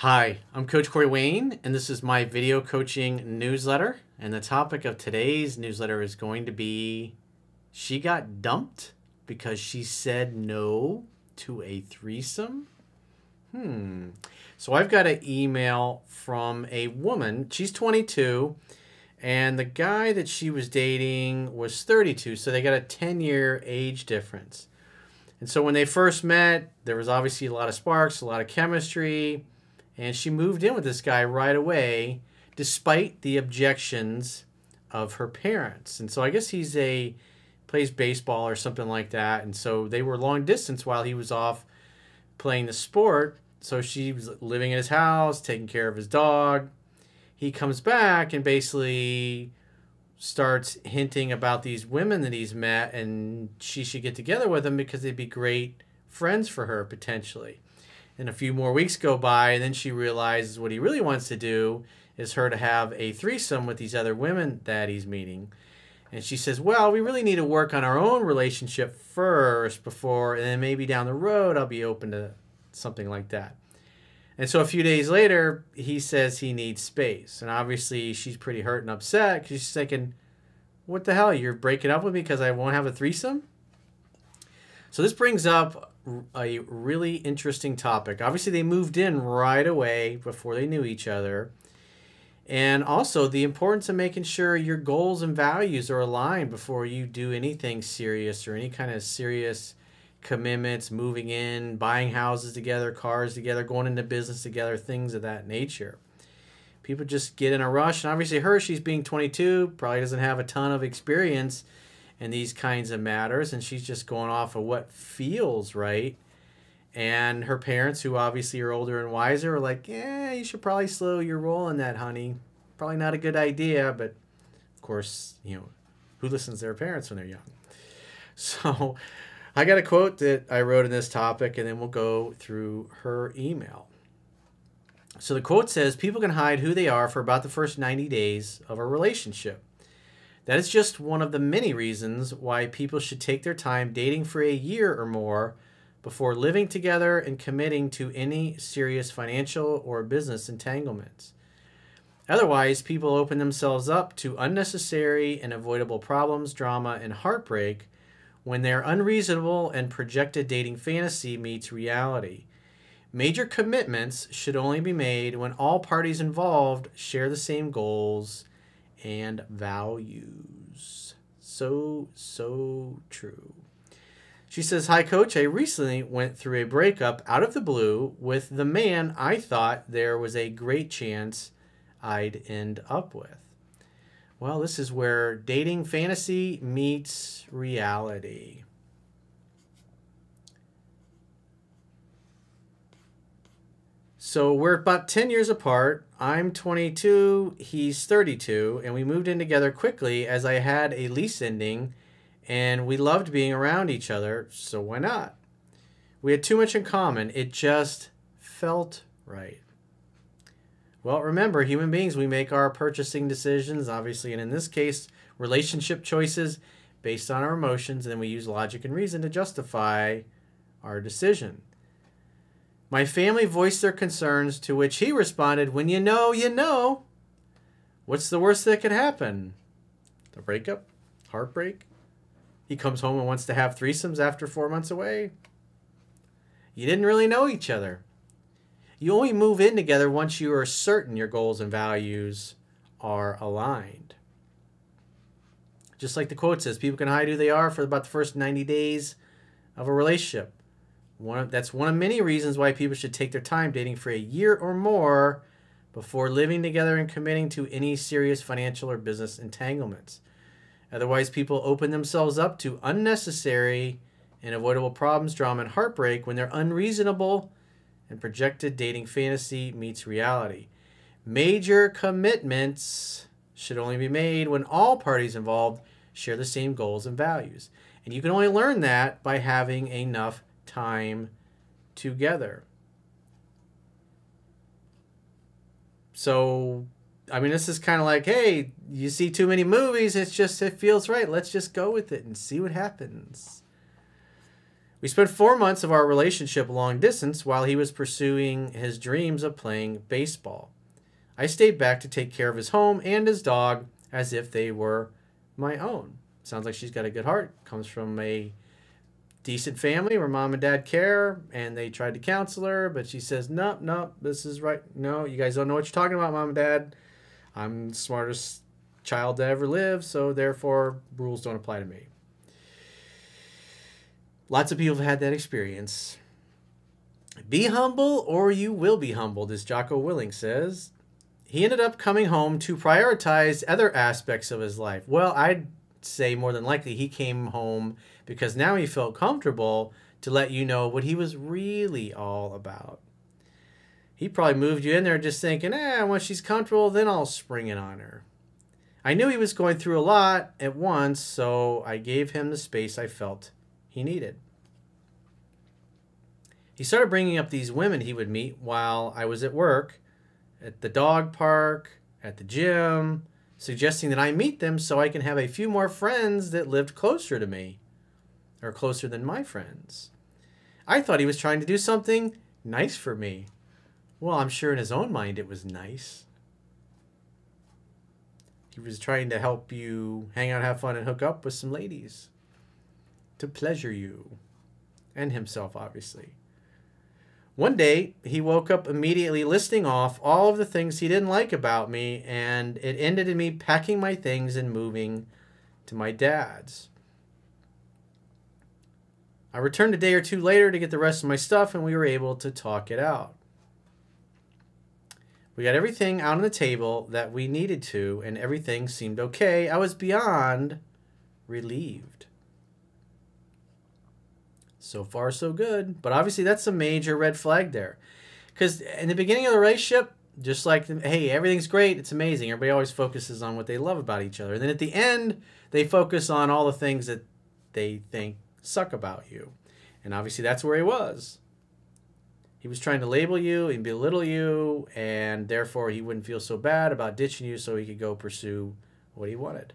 Hi, I'm Coach Corey Wayne, and this is my video coaching newsletter. And the topic of today's newsletter is going to be she got dumped because she said no to a threesome. So I've got an email from a woman. She's 22, and the guy that she was dating was 32, so they got a 10-year age difference. And so when they first met, there was obviously a lot of sparks, a lot of chemistry. And she moved in with this guy right away, despite the objections of her parents. And so I guess plays baseball or something like that. And so they were long distance while he was off playing the sport. So she was living in his house, taking care of his dog. He comes back and basically starts hinting about these women that he's met, and she should get together with him because they'd be great friends for her potentially. And a few more weeks go by, and then she realizes what he really wants to do is her to have a threesome with these other women that he's meeting. And she says, well, we really need to work on our own relationship first and then maybe down the road I'll be open to something like that. And so a few days later, he says he needs space. And obviously she's pretty hurt and upset because she's thinking, what the hell, you're breaking up with me because I won't have a threesome? So this brings up a really interesting topic. Obviously, they moved in right away before they knew each other. And also the importance of making sure your goals and values are aligned before you do anything serious or any kind of serious commitments, moving in, buying houses together, cars together, going into business together, things of that nature. People just get in a rush. And obviously she's being 22, probably doesn't have a ton of experience in these kinds of matters, and she's just going off of what feels right. And her parents, who obviously are older and wiser, are like, yeah, you should probably slow your roll in that, honey. Probably not a good idea, but of course, who listens to their parents when they're young? So I got a quote that I wrote in this topic, and then we'll go through her email. So the quote says, people can hide who they are for about the first 90 days of a relationship. That is just one of the many reasons why people should take their time dating for a year or more before living together and committing to any serious financial or business entanglements. Otherwise, people open themselves up to unnecessary and avoidable problems, drama, and heartbreak when their unreasonable and projected dating fantasy meets reality. Major commitments should only be made when all parties involved share the same goals and values. So true. She says, hi, Coach. I recently went through a breakup out of the blue with the man I thought there was a great chance I'd end up with. Well, this is where dating fantasy meets reality. So we're about 10 years apart. I'm 22, he's 32, and we moved in together quickly as I had a lease ending, and we loved being around each other, so why not? We had too much in common. It just felt right. Well, remember, human beings, we make our purchasing decisions, obviously, and in this case, relationship choices based on our emotions, and then we use logic and reason to justify our decision. My family voiced their concerns, to which he responded, when you know, you know. What's the worst that could happen? The breakup? Heartbreak? He comes home and wants to have threesomes after 4 months away? You didn't really know each other. You only move in together once you are certain your goals and values are aligned. Just like the quote says, people can hide who they are for about the first 90 days of a relationship. That's one of many reasons why people should take their time dating for a year or more before living together and committing to any serious financial or business entanglements. Otherwise, people open themselves up to unnecessary and avoidable problems, drama, and heartbreak when their unreasonable and projected dating fantasy meets reality. Major commitments should only be made when all parties involved share the same goals and values. And you can only learn that by having enough time together. So, I mean, this is kind of like, hey, you see too many movies, it feels right. Let's just go with it and see what happens. We spent 4 months of our relationship long distance while he was pursuing his dreams of playing baseball. I stayed back to take care of his home and his dog as if they were my own. Sounds like she's got a good heart. Comes from a decent family where mom and dad care, and they tried to counsel her, but she says, nope, nope, this is right. No, you guys don't know what you're talking about, mom and dad. I'm the smartest child that ever lived, so therefore rules don't apply to me. Lots of people have had that experience. Be humble or you will be humbled, as Jocko Willing says. He ended up coming home to prioritize other aspects of his life. Well, I'd say more than likely he came home because now he felt comfortable to let you know what he was really all about. He probably moved you in there just thinking, once she's comfortable, then I'll spring it on her. I knew he was going through a lot at once, so I gave him the space I felt he needed. He started bringing up these women he would meet while I was at work, at the dog park, at the gym, suggesting that I meet them so I can have a few more friends that lived closer to me, or closer than my friends. I thought he was trying to do something nice for me. Well, I'm sure in his own mind it was nice. He was trying to help you hang out, have fun, and hook up with some ladies. To pleasure you. And himself, obviously. One day, he woke up immediately listing off all of the things he didn't like about me, and it ended in me packing my things and moving to my dad's. I returned a day or two later to get the rest of my stuff, and we were able to talk it out. We got everything out on the table that we needed to, and everything seemed okay. I was beyond relieved. So far, so good. But obviously, that's a major red flag there. Because in the beginning of the relationship, just like, hey, everything's great, it's amazing. Everybody always focuses on what they love about each other. And then at the end, they focus on all the things that they think suck about you. And obviously, that's where he was. He was trying to label you and belittle you, and therefore he wouldn't feel so bad about ditching you so he could go pursue what he wanted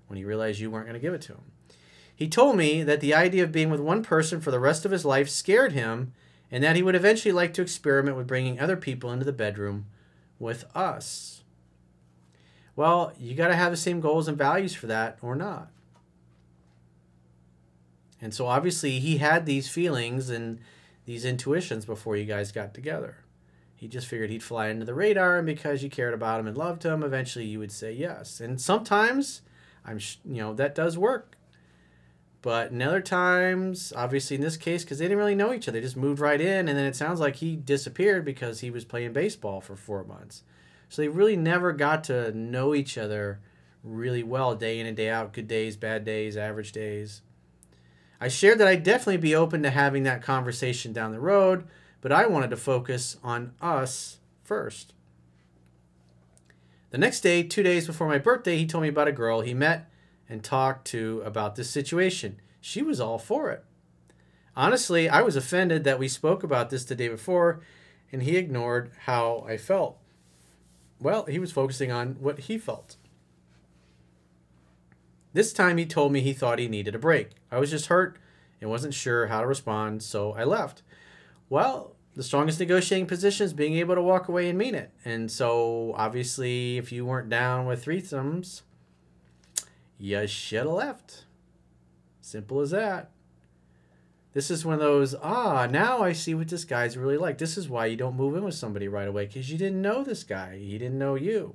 when he realized you weren't going to give it to him. He told me that the idea of being with one person for the rest of his life scared him, and that he would eventually like to experiment with bringing other people into the bedroom with us. Well, you got to have the same goals and values for that or not. And so obviously he had these feelings and these intuitions before you guys got together. He just figured he'd fly under the radar, and because you cared about him and loved him, eventually you would say yes. And sometimes, that does work. But in other times, obviously in this case, because they didn't really know each other, they just moved right in, and then it sounds like he disappeared because he was playing baseball for 4 months. So they really never got to know each other really well, day in and day out, good days, bad days, average days. I shared that I'd definitely be open to having that conversation down the road, but I wanted to focus on us first. The next day, 2 days before my birthday, he told me about a girl he met and talked to about this situation. She was all for it. Honestly, I was offended that we spoke about this the day before, and he ignored how I felt. Well, he was focusing on what he felt. This time he told me he thought he needed a break. I was just hurt and wasn't sure how to respond, so I left. Well, the strongest negotiating position is being able to walk away and mean it. And so, obviously, if you weren't down with threesomes, you should have left. Simple as that. This is one of those, now I see what this guy's really like. This is why you don't move in with somebody right away, because you didn't know this guy. He didn't know you.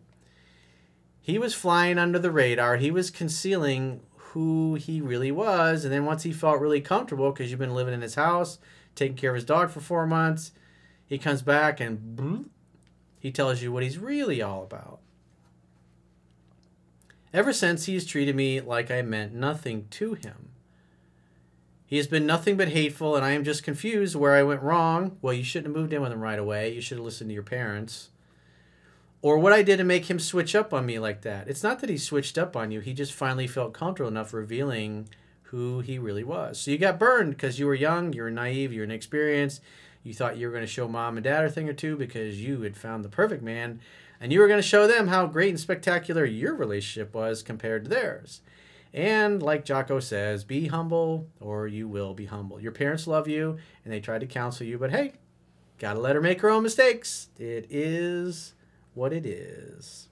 He was flying under the radar. He was concealing who he really was. And then once he felt really comfortable, because you've been living in his house, taking care of his dog for 4 months, he comes back and he tells you what he's really all about. Ever since, he has treated me like I meant nothing to him. He has been nothing but hateful, and I am just confused where I went wrong. Well, you shouldn't have moved in with him right away. You should have listened to your parents. Or what I did to make him switch up on me like that. It's not that he switched up on you. He just finally felt comfortable enough revealing who he really was. So you got burned because you were young, you were naive, you were inexperienced. You thought you were going to show mom and dad a thing or two because you had found the perfect man. And you were going to show them how great and spectacular your relationship was compared to theirs. And like Jocko says, be humble or you will be humble. Your parents love you and they tried to counsel you, but hey, gotta let her make her own mistakes. It is what it is.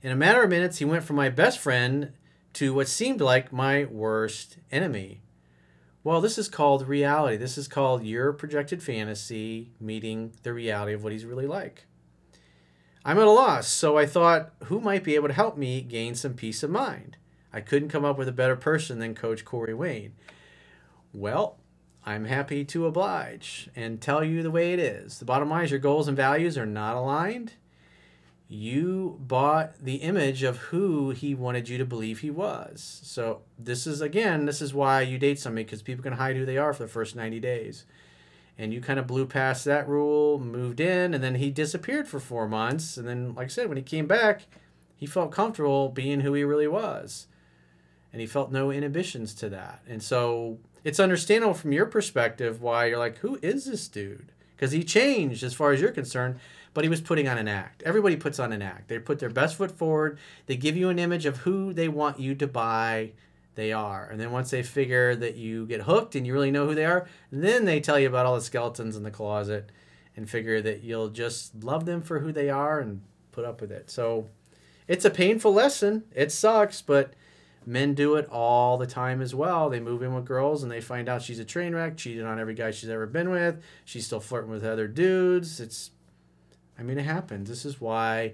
In a matter of minutes, he went from my best friend to what seemed like my worst enemy. Well, this is called reality. This is called your projected fantasy meeting the reality of what he's really like. I'm at a loss, so I thought, who might be able to help me gain some peace of mind? I couldn't come up with a better person than Coach Corey Wayne. Well, I'm happy to oblige and tell you the way it is. The bottom line is your goals and values are not aligned. You bought the image of who he wanted you to believe he was. So this is why you date somebody, because people can hide who they are for the first 90 days. And you kind of blew past that rule, moved in, and then he disappeared for 4 months. And then, like I said, when he came back, he felt comfortable being who he really was. And he felt no inhibitions to that. And so it's understandable from your perspective why you're like, who is this dude? Because he changed as far as you're concerned, but he was putting on an act. Everybody puts on an act. They put their best foot forward. They give you an image of who they want you to buy they are. And then once they figure that you get hooked and you really know who they are, then they tell you about all the skeletons in the closet and figure that you'll just love them for who they are and put up with it. So it's a painful lesson. It sucks, but men do it all the time as well. They move in with girls and they find out she's a train wreck, cheated on every guy she's ever been with. She's still flirting with other dudes. It happens. This is why,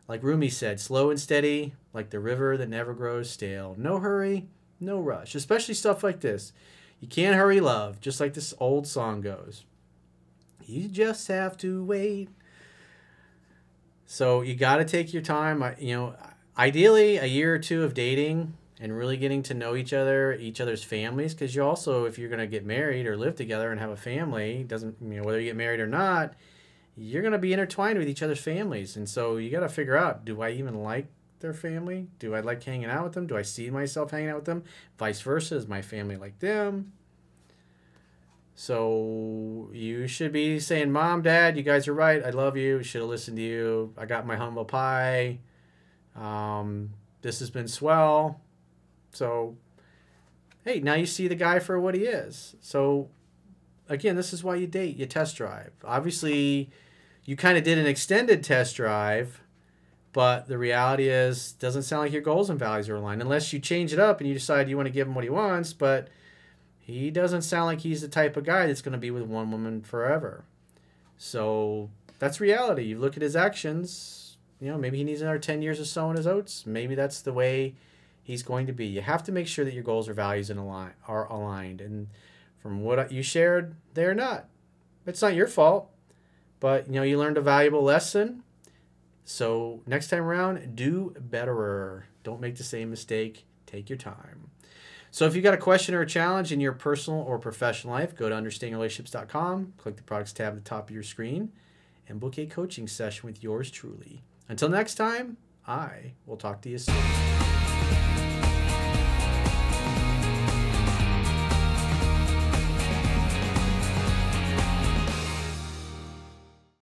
like Rumi said, slow and steady, like the river that never grows stale. No hurry, no rush, especially stuff like this. You can't hurry love, just like this old song goes. You just have to wait. So you got to take your time. Ideally a year or two of dating and really getting to know each other's families, because you also, if you're going to get married or live together and have a family, whether you get married or not, you're going to be intertwined with each other's families. And so you got to figure out, do I even like their family? Do I like hanging out with them? Do I see myself hanging out with them? Vice versa, is my family like them? So you should be saying, Mom, Dad, you guys are right. I love you. Should have listened to you. I got my humble pie. This has been swell. So, hey, now you see the guy for what he is. So, again, this is why you date. You test drive. Obviously, you kind of did an extended test drive, but the reality is, doesn't sound like your goals and values are aligned, unless you change it up and you decide you want to give him what he wants, but he doesn't sound like he's the type of guy that's going to be with one woman forever. So that's reality. You look at his actions, maybe he needs another 10 years of sowing his oats. Maybe that's the way he's going to be. You have to make sure that your goals or values are aligned. And from what you shared, they're not. It's not your fault, but you learned a valuable lesson. So next time around, do betterer. Don't make the same mistake. Take your time. So if you've got a question or a challenge in your personal or professional life, go to understandingrelationships.com, click the products tab at the top of your screen, and book a coaching session with yours truly. Until next time, I will talk to you soon.